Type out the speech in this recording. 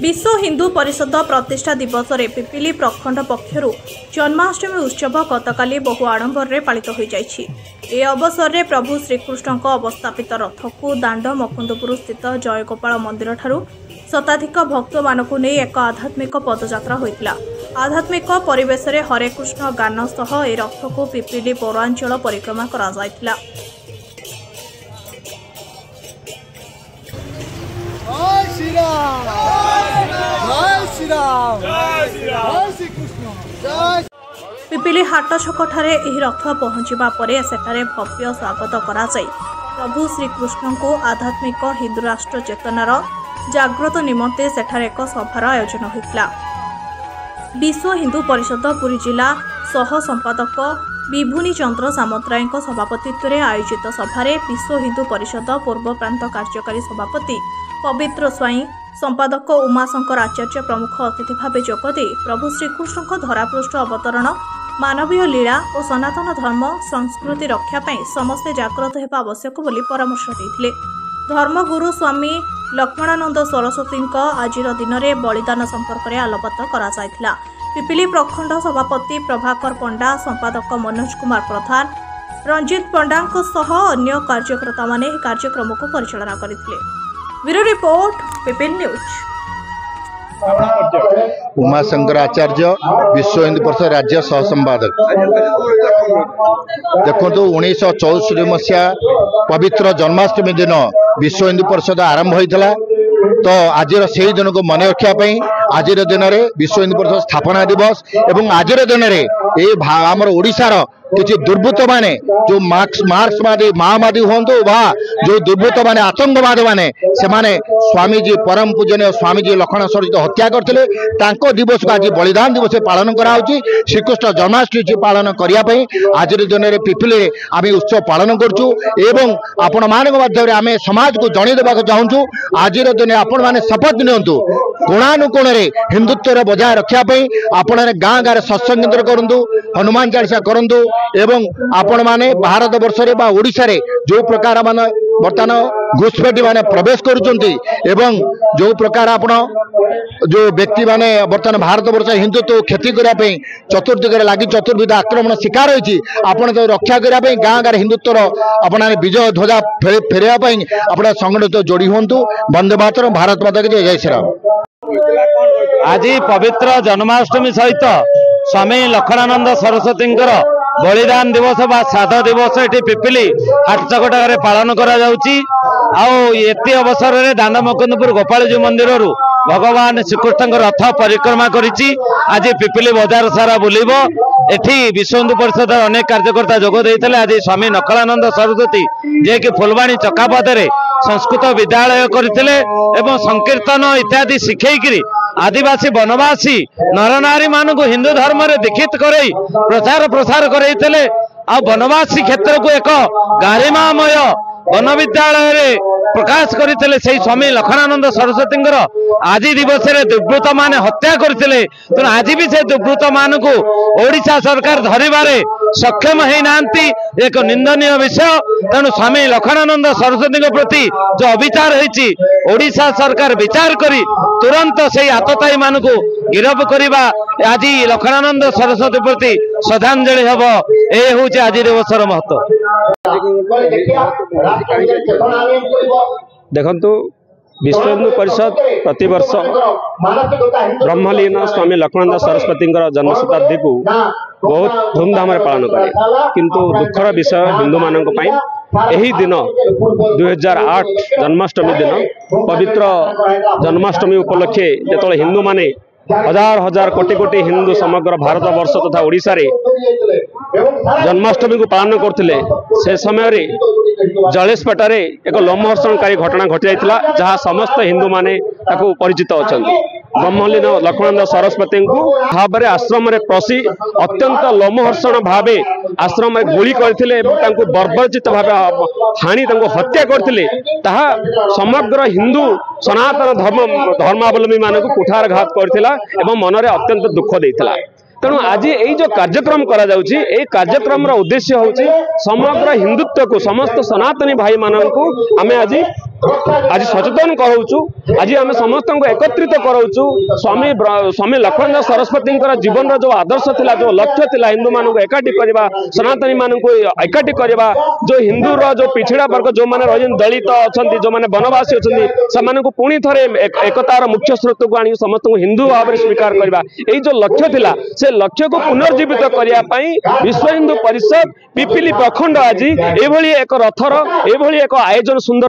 विश्व हिंदू परिषद प्रतिष्ठा दिवस रे पिपिली प्रखंड पक्षर जन्माष्टमी उत्सव गतकाली बहु आडंबर पालित हो जाइछि। ए अवसर में प्रभु श्रीकृष्ण अवस्थापित रथ को दाण्ड मकुंदपुर स्थित जयगोपाल मंदिर ठारू शताधिक भक्त मानक नहीं एक आध्यात्मिक पदयात्रा होइतिला। आध्यात्मिक परिवेश रे हरे कृष्ण गान सह ए रथ को पिपिली पौरांचल परिक्रमा करा जायतिला। पिपिली हाट छकठारे एही रथ पहुंचवा परे सेठारे भव्य स्वागत करा जाय प्रभु श्रीकृष्ण को आध्यात्मिक हिंदू राष्ट्र चेतनार जागृत निमंते सेठारे एक सभार आयोजन होइतिला। विश्व हिंदू परिषद पुरी जिला सह संपादक विभुनी चंद्र सामंतराय सभापतित्व में आयोजित सभारे विश्व हिंदू परिषद पूर्व प्रांत कार्यकारी सभापति पवित्र स्वाई संपादक उमाशंकर आचार्य प्रमुख अतिथि भाव जोगदे प्रभु श्रीकृष्ण धरापृष्ठ अवतरण मानवीय लीला और सनातन धर्म संस्कृति रक्षा पाई समस्ते जागृत होगा आवश्यक बोली परामर्श देते। धर्मगुरु स्वामी लक्ष्मणानंद सरस्वती आज दिन में बलिदान संपर्क में आलोकपात करा जायतिला। पिपिली प्रखंड सभापति प्रभाकर पंडा संपादक मनोज कुमार प्रधान रंजित पंडा अन्य कार्यकर्ता माने कार्यक्रम को परिचालना करथिले। ब्यूरो रिपोर्ट पिपिल न्यूज। उमाशंकर आचार्य विश्व हिंदू परिषद राज्य सह संपादक। देखो 1964 मसीहा पवित्र जन्माष्टमी दिन विश्व हिंदू परिषद आरंभ होता। तो आज से दिन को मन रखापी आज दिन में विश्व हिंदू परिषद स्थापना दिवस एवं आज दिन में आमर ओडिशार किसी दुर्बृत्त माने जो मार्क्सवादी माओवादी हूँ वा जो दुर्बृत्त माने आतंकवादी माने से स्वामीजी परम पूजनीय स्वामीजी लक्ष्मण सरस्वती हत्या करते दिवस को आज बलिदान दिवस पालन कराऊँगी। श्रीकृष्ण जन्माष्टमी पालन करने आज दिन में पिपिली आम उत्सव पालन करूँ एवं आपण मान माध्यम आम समाज को जनईदेवा चाहूँ। आज दिन आपण मैंने शपथ नियंतु कोणानुकोण हिंदुत्व बजाय रखापी आपण गाँ गाँव सत्संग करूँ हनुमान चालीसा करूँ एवं आपण माने भारत वर्ष रे बा ओडिशा रे जो प्रकार मान बर्तमान घुसपैठी माने प्रवेश करुचंती एवं जो प्रकार आपण जो व्यक्ति माने बर्तमान भारत वर्ष हिंदुत्व क्षति करने चतुर्दिग लगी चतुर्विध आक्रमण शिकार होती आपण तो रक्षा करने गाँ गाँव हिंदुत्व अपना विजय ध्वजा फेरवाई अपना संगठित जोड़ी हूँ। वंदे मातरम। भारत माता की जय श्री राम। आज पवित्र जन्माष्टमी सहित स्वामी लक्ष्मणानंद सरस्वती बलिदान दिवस बा श्राद्ध दिवस ये पिपिली हाटचकटारे पालन करा एति अवसर में दाण्ड मकुंदपुर गोपालजी मंदिर भगवान श्रीकृष्ण रथ परिक्रमा करिछि। आज पिपिली बाजार सारा बुलिब। एठी विश्व हिंदू परिषद अनेक कार्यकर्ता जोग देइथिले। आज स्वामी नखलानंद सरस्वती जे कि फुलवाणी चकापदरे संस्कृत विद्यालय करथिले एवं संकीर्तन इत्यादि शिखेकरी आदिवासी वनवासी नर नारी मान को हिंदू धर्म रे दीक्षित करई प्रचार प्रसार करैथिले। आ वनवासी क्षेत्र को एक गारिमामय वन विद्यालय रे प्रकाश करते से स्वामी लक्ष्मणानंद सरस्वती आज दिवस रे दुर्बृत्त मान हत्या करते। तेणु आज भी से दुर्बृत्त मान को ओडिशा सरकार धरिबारे सक्षम है नांती एक निंदनीय विषय। तेणु स्वामी लक्ष्मणानंद सरस्वती प्रति जो अविचार होती ओडिशा सरकार विचार करी तुरंत से आततायी मान को गिरफ करवा आज लक्ष्मणानंद सरस्वती प्रति श्रद्धांजलि हम। यह हूँ आज दिवसर महत्व। देखंतु विश्व हिंदू परिषद प्रति वर्ष ब्रह्मलीन स्वामी लक्ष्मणानंद सरस्वती जन्म शताब्दी को बहुत धूमधाम पालन करे। किंतु दुखर विषय हिंदू मानक यही दिन 2008 जन्माष्टमी दिन पवित्र जन्माष्टमी उपलक्षे जो हिंदू माने हजार हजार कोटी कोटी हिंदू समग्र भारत वर्ष तथा ओडिशा रे जन्माष्टमी को पालन करते से समय जलेशपेटारे एक लोमहर्षणकारी घटना घटी जाइतिला जहाँ समस्त हिंदू माने ताको परिचित अच्छा। ब्रह्मलीन लक्ष्मणानंद सरस्वती को भाव आश्रम पशि अत्यंत लोमहर्षण भावे आश्रम गुली करते बर्बरचित भाव हाणी हत्या करते समग्र हिंदू सनातन धर्मावलंबी मान कुठारघात करथिला एवं मनरे अत्यंत दुख देइथिला। तेणु आज यही जो कार्यक्रम करा जाउछि ए कार्यक्रम उद्देश्य होछि समग्र हिंदुत्व को समस्त सनातनी भाई मानन को आमे आज आज सचेतन कराऊँ आज आम समस्त एकत्रित कराऊँ स्वामी लक्ष्मण सरस्वती जीवन जो आदर्श थिला जो लक्ष्य थिला हिंदू मान एकाठी करवा सनातनी मान एकाठी करवा जो हिंदू जो पिछड़ा वर्ग जो मैंने रही दलित अच्छा जो मैंने वनवासी अच्छा से पुणी थे एकतार मुख्य स्रोत को आनी समस्त हिंदू भाव में स्वीकार करवा यही जो लक्ष्य थिला से लक्ष्य को पुनर्जीवित करने विश्व हिंदू परिषद पिपिली प्रखंड आज एभली एक रथर एभली एक आयोजन सुंदर